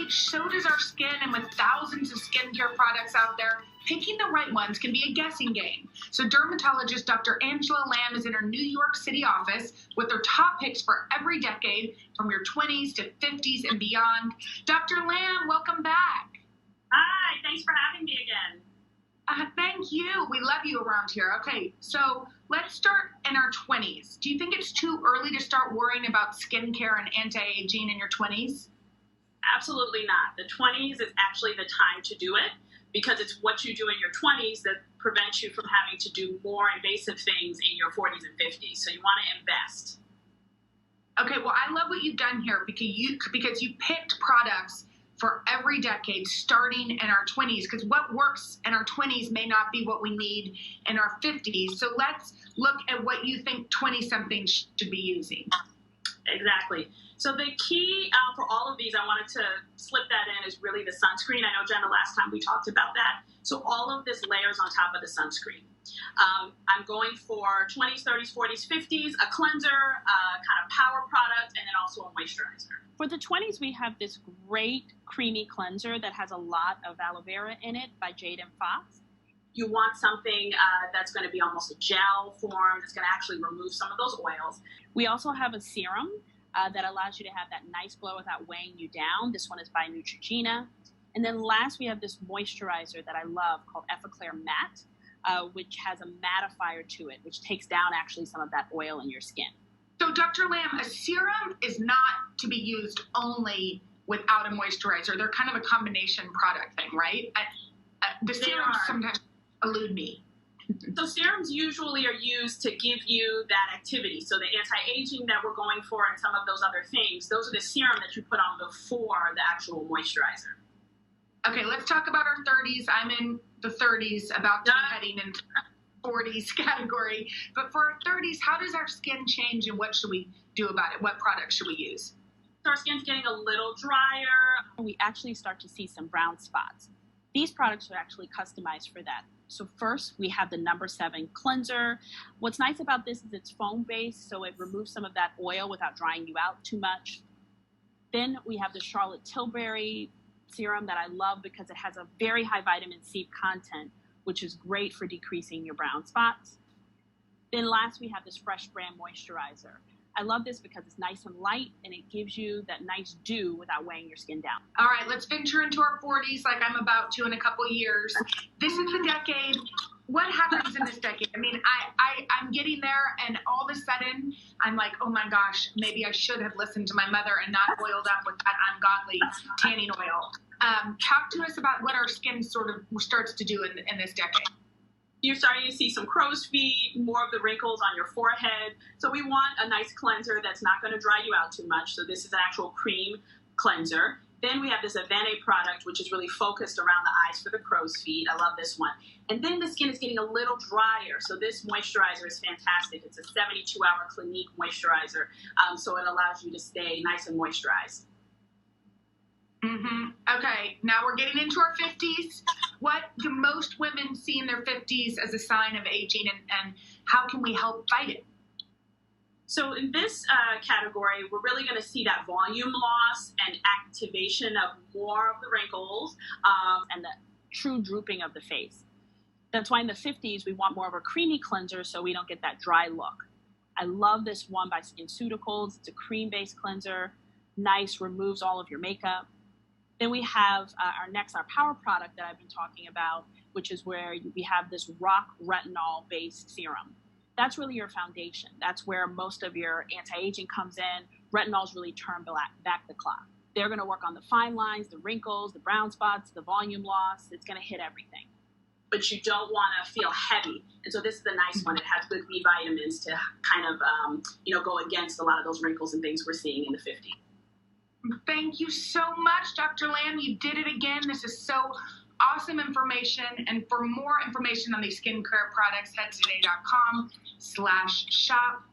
right, so does our skin, and with thousands of skincare products out there, picking the right ones can be a guessing game. So dermatologist Dr. Angela Lamb is in her New York City office with her top picks for every decade, from your 20s to 50s and beyond. Dr. Lamb, welcome back. Hi, thanks for having me again. Thank you. We love you around here. Okay, so let's start in our 20s. Do you think it's too early to start worrying about skincare and anti-aging in your 20s? Absolutely not. The 20s is actually the time to do it because it's what you do in your 20s that prevents you from having to do more invasive things in your 40s and 50s. So you want to invest. Okay, well, I love what you've done here because you picked products for every decade starting in our 20s, because what works in our 20s may not be what we need in our 50s. So let's look at what you think 20-somethings should be using. Exactly. So the key for all of these, I wanted to slip that in, is really the sunscreen. I know, Jenna, last time we talked about that. So all of this layers on top of the sunscreen. I'm going for 20s, 30s, 40s, 50s, a cleanser, kind of power product, and then also a moisturizer. For the 20s, we have this great creamy cleanser that has a lot of aloe vera in it by Jade and Fox. You want something that's going to be almost a gel form, that's going to actually remove some of those oils. We also have a serum that allows you to have that nice glow without weighing you down. This one is by Neutrogena. And then last, we have this moisturizer that I love called Effaclar Matte, which has a mattifier to it, which takes down actually some of that oil in your skin. So, Dr. Lamb, a serum is not to be used only without a moisturizer. They're kind of a combination product thing, right? The serums sometimes elude me. So serums usually are used to give you that activity. So the anti-aging that we're going for and some of those other things, those are the serum that you put on before the actual moisturizer. Okay, let's talk about our 30s. I'm in the 30s, about to be heading into 40s category. But for our 30s, how does our skin change and what should we do about it? What products should we use? So our skin's getting a little drier. We actually start to see some brown spots. These products are actually customized for that. So first, we have the number 7 cleanser. What's nice about this is it's foam-based, so it removes some of that oil without drying you out too much. Then we have the Charlotte Tilbury serum that I love because it has a very high vitamin C content, which is great for decreasing your brown spots. Then last, we have this Fresh Brand moisturizer. I love this because it's nice and light, and it gives you that nice dew without weighing your skin down. All right, let's venture into our 40s like I'm about to in a couple years. This is the decade. What happens in this decade? I mean, I'm getting there, and all of a sudden, I'm like, oh my gosh, maybe I should have listened to my mother and not oiled up with that ungodly tanning oil. Talk to us about what our skin sort of starts to do in this decade. You're starting to see some crow's feet, more of the wrinkles on your forehead. So we want a nice cleanser that's not going to dry you out too much. So this is an actual cream cleanser. Then we have this Avene product, which is really focused around the eyes for the crow's feet. I love this one. And then the skin is getting a little drier. So this moisturizer is fantastic. It's a 72-hour Clinique moisturizer. So it allows you to stay nice and moisturized. Okay, now we're getting into our 50s. What do most women see in their 50s as a sign of aging, and how can we help fight it? So in this category, we're really going to see that volume loss and activation of more of the wrinkles and the true drooping of the face. That's why in the 50s, we want more of a creamy cleanser so we don't get that dry look. I love this one by SkinCeuticals. It's a cream-based cleanser. Nice, removes all of your makeup. Then we have our power product that I've been talking about, which is where we have this rock retinol-based serum. That's really your foundation. That's where most of your anti-aging comes in. Retinols really turn back the clock. They're going to work on the fine lines, the wrinkles, the brown spots, the volume loss. It's going to hit everything. But you don't want to feel heavy. And so this is a nice one. It has good B vitamins to kind of, go against a lot of those wrinkles and things we're seeing in the 50s. Thank you so much, Dr. Lamb. You did it again. This is so awesome information. And for more information on these skincare products, head to today.com/shop.